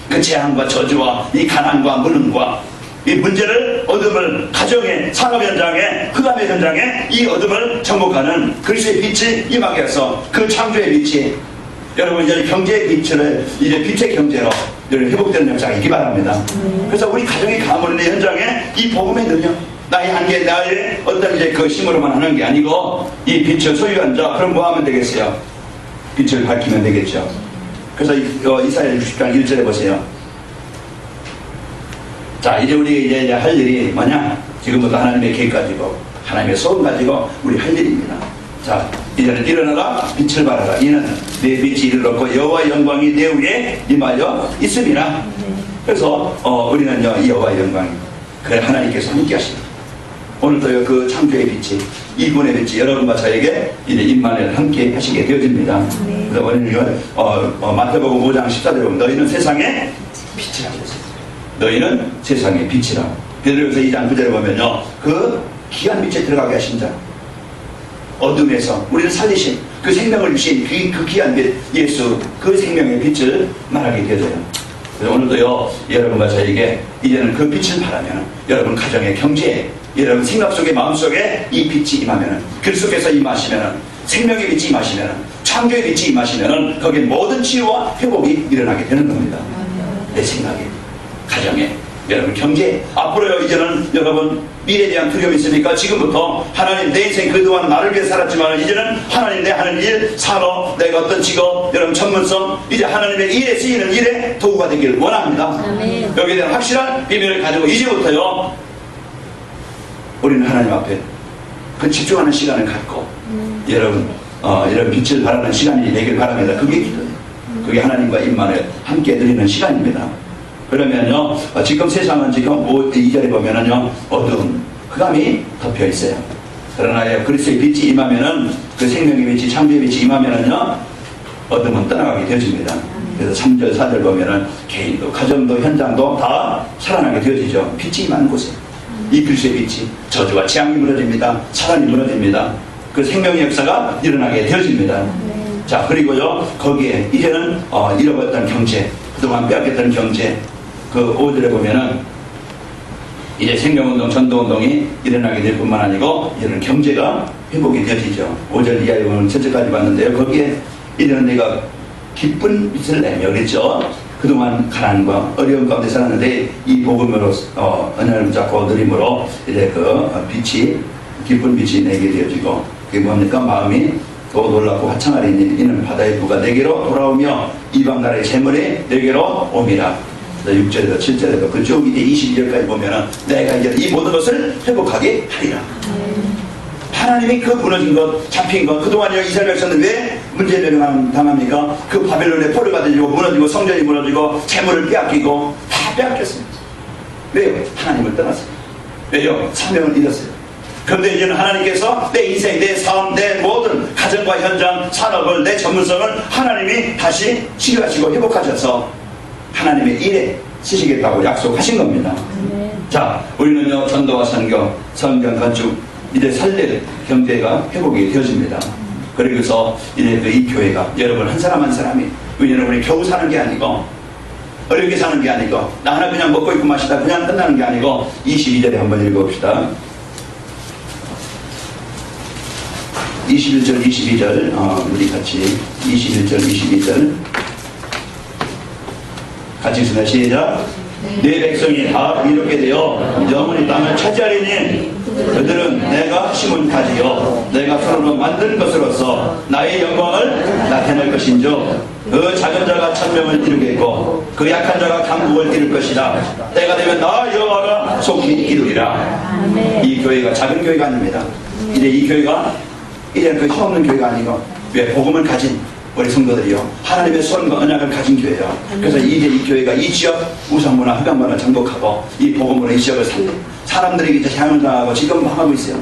그 재앙과 저주와 이 가난과 무능과 이 문제를, 어둠을 가정의, 산업 현장에, 흑암의 현장에 이 어둠을 정복하는 그리스도의 빛이 임하게 해서 그 창조의 빛이 여러분 이제 경제의 빛을 이제 빛의 경제로 회복되는 역사가 있기 바랍니다. 그래서 우리 가정의 가문의 현장에 이 복음의 능력, 나의 한계, 나의 어떤 이제 그 힘으로만 하는 게 아니고 이 빛을 소유한 자, 그럼 뭐 하면 되겠어요? 빛을 밝히면 되겠죠. 그래서 이사야 60장 1절에 보세요. 자, 이제 우리 이제 할 일이 뭐냐? 지금부터 하나님의 계획 가지고, 하나님의 소원 가지고 우리 할 일입니다. 자, 이제는 일어나라, 빛을 발하라. 이는 내 빛이 이르렀고 여호와의 영광이 내 위에 임하여 있음이라. 그래서 우리는요 이 여호와의 영광이, 그래 하나님께서 함께 하십니다. 오늘도 그 창조의 빛이, 이분의 빛이 여러분과 저에게 이제 임만을 함께 하시게 되어집니다. 그래서 우리는 마태복음 5장 14절에 보면 너희는 세상의 빛이라 그랬어요. 너희는 세상의 빛이라. 베드로전서 2장 9절에 보면요 그 귀한 빛에 들어가게 하신 자, 어둠에서 우리를 살리신 그 생명을 주신 그 귀한 빛 예수, 그 생명의 빛을 말하게 되어져요. 그래서 오늘도요 여러분과 저에게 이제는 그 빛을 바라면 여러분 가정의 경제에, 여러분 생각 속에, 마음 속에 이 빛이 임하면은, 그리스도께서 임하시면은, 생명의 빛이 임하시면은, 창조의 빛이 임하시면은 거기에 모든 치유와 회복이 일어나게 되는 겁니다. 내 생각에, 가정에, 여러분 경제, 앞으로요 이제는 여러분 미래에 대한 두려움이 있으니까 지금부터 하나님, 내 인생 그동안 나를 위해 살았지만 이제는 하나님 내 하는 일, 산업, 내가 어떤 직업, 여러분 전문성, 이제 하나님의 일에 쓰이는 일에 도구가 되기를 원합니다. 아멘. 여기에 대한 확실한 비밀을 가지고 이제부터요 우리는 하나님 앞에 그 집중하는 시간을 갖고 여러분 이런 빛을 바라는 시간이 되길 바랍니다. 그게 기도예요. 그게 하나님과 임만을 함께 드리는 시간입니다. 그러면요 지금 세상은 지금 2절에 보면은요 어두운 흑암이 덮여 있어요. 그러나 그리스도의 빛이 임하면은, 그 생명의 빛이, 창조의 빛이 임하면은요 어둠은 떠나가게 되어집니다. 그래서 3절 4절 보면은 개인도, 가정도, 현장도 다 살아나게 되어지죠. 빛이 임하는 곳에 이 그리스도의 빛이, 저주와 재앙이 무너집니다. 사단이 무너집니다. 그 생명의 역사가 일어나게 되어집니다. 자, 그리고요 거기에 이제는 잃어버렸던 경제, 그동안 빼앗겼던 경제, 그 5절에 보면은 이제 생명운동, 전도운동이 일어나게 될 뿐만 아니고 이제는 경제가 회복이 되어지죠. 5절 이하에 보면 7절까지 봤는데요 거기에 이제는 내가 기쁜 빛을 내며 그랬죠. 그동안 가난과 어려움 가운데 살았는데 이 복음으로 언약을 붙잡고 얻으림으로 이제 그 빛이, 기쁜 빛이 내게 되어지고, 그게 뭡니까? 마음이 또 놀랍고 화창하리니 이는 바다의 부가 내게로 돌아오며 이방 나라의 재물이 내게로 옴이라. 6절에서 7절에도 그쪽 이제 22절까지 보면은 내가 이제 이 모든 것을 회복하게 하리라. 하나님이 그 무너진 것, 잡힌 것, 그동안 이스라엘 백성은 왜 문제를 당합니까? 그 바벨론의 포를 받아지고 무너지고 성전이 무너지고 재물을 빼앗기고 다 빼앗겼습니다. 왜요? 하나님을 떠났어요. 왜요? 사명을 잃었어요. 그런데 이제는 하나님께서 내 인생, 내 삶, 내 모든 가정과 현장, 산업을, 내 전문성을 하나님이 다시 치료하시고 회복하셔서 하나님의 일에 쓰시겠다고 약속하신 겁니다. 자, 우리는요 전도와 선교, 성경 건축, 이제 살릴 경제가 회복이 되어집니다. 그래서 이제 이 교회가 여러분 한 사람 한 사람이, 왜냐면 우리 겨우 사는 게 아니고 어렵게 사는 게 아니고 나 하나 그냥 먹고 입고 마시다 그냥 끝나는 게 아니고 22절에 한번 읽어봅시다. 21절, 22절 우리 같이 21절, 22절 같이 읽습니다. 시작. 내 백성이 다 이롭게 되어 영원히 땅을 차지하리니 그들은 내가 심은 가지요 내가 손으로 만든 것으로서 나의 영광을 나타낼 것인즉 그 작은 자가 천명을 이루겠고 그 약한 자가 강국을 이룰 것이라. 때가 되면 나 여호와가 속히 이루리라. 이 교회가 작은 교회가 아닙니다. 이제 이 교회가 이제 그 힘없는 교회가 아니고 왜 복음을 가진 우리 성도들이요 하나님의 손과 언약을 가진 교회예요. 그래서 이제 이 교회가 이 지역 우상문화 흑암문화를 정복하고 이 복음으로 이 지역을 사람들에게 이제 향응당하고 지금 망하고 있어요.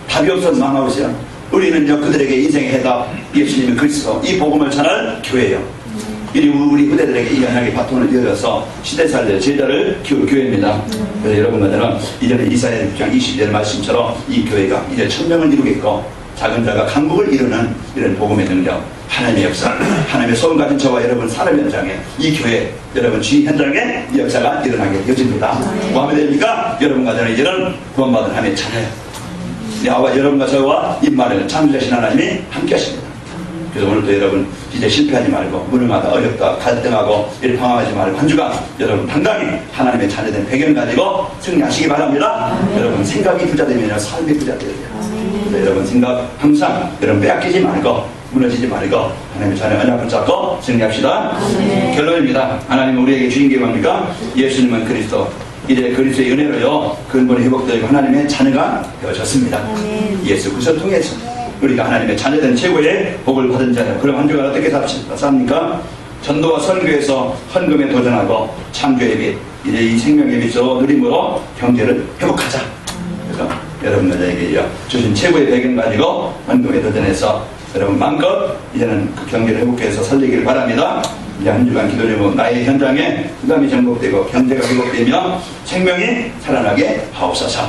답이 없어서 망하고 있어요. 우리는 이제 그들에게 인생의 해답 예수님이 그리스도 이 복음을 전할 교회예요. 우리 후대들에게 이 언약의 바톤을 이어서 시대살려 제자를 키울 교회입니다. 그래서 여러분들은 이제는 이사야 6장 22절 말씀처럼 이 교회가 이제 천명을 이루겠고 작은 자가 강국을 이루는 이런 복음의 능력, 하나님의 역사, 하나님의 소원 가진 저와 여러분 사람 현장에 이 교회, 여러분 주의 현장에 이 역사가 일어나게 되어집니다. 뭐 하면 됩니까? 여러분과 저는 이제는 구원받은 하나님의 자녀예요. 아와 여러분과 저와 입말에는 창조자신 하나님이 함께 하십니다. 그래서 오늘도 여러분 이제 실패하지 말고 무능하다 어렵다 갈등하고 이렇게 방황하지 말고 한 주간 여러분 당당히 하나님의 자녀된 배경을 가지고 승리하시기 바랍니다. 여러분 생각이 부자 되면 삶이 부자 되어야 돼요. 여러분 생각 항상 여러분 빼앗기지 말고 무너지지 말고 하나님의 자녀 언약 붙잡고 승리합시다. 결론입니다. 하나님은 우리에게 주신 게 뭡니까? 예수님은 그리스도 이제 그리스도의 은혜로요 근본이 회복되고 하나님의 자녀가 되어졌습니다. 예수 그리스도를 통해서 우리가 하나님의 자녀된 최고의 복을 받은 자예요. 그럼 한 주간 어떻게 삽니까? 전도와 선교에서 헌금에 도전하고 창조의 빛 이제 이 생명의 빛으로 누림으로 경제를 회복하자. 그래서 여러분들에게 주신 최고의 배경 가지고 헌금에 도전해서 여러분 마음껏 이제는 그 경제를 회복해서 살리기를 바랍니다. 이제 한 주간 기도 제목 나의 현장에 흑암이 정복되고 경제가 회복되며 생명이 살아나게 하옵소서.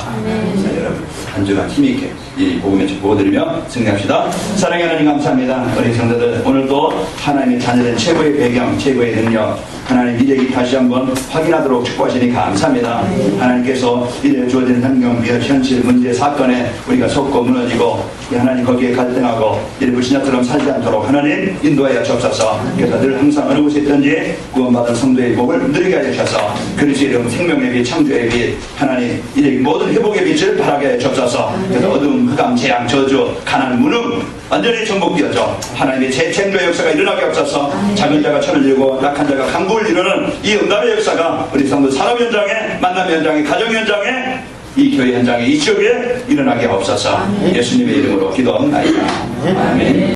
여러분 한 주간 힘있게 이 복음의 축복을 드리며 승리합시다. 사랑의 하나님 감사합니다. 우리 성도들 오늘도 하나님의 자녀된 최고의 배경 최고의 능력 하나님 이제 다시 한번 확인하도록 축복하시니 감사합니다. 하나님께서 이제 주어진 환경 현실 문제 사건에 우리가 속고 무너지고 하나님 거기에 갈등하고 이제 불신자처럼 살지 않도록 하나님 인도하여 주옵소서. 그래서 늘 항상 어느 곳에 있든지 구원받은 성도의 복을 누리게 하여 주셔서 그리스도의 이름 생명의 빛 창조의 빛 하나님 이제 모든 회복의 빛을 바라게 하여 주옵소서. 그래서 어둠 흑암 재앙 저주 가난 무능 완전히 정복되어져 하나님의 재창조의 역사가 일어나게 없어서 작은 자가 천을 이루고 약한 자가 강국을 이루는 이 응답의 역사가 우리 성도 산업 현장에 만남 현장에 가정 현장에 이 교회 현장에 이 지역에 일어나게 없어서 예수님의 이름으로 기도합니다. 아멘.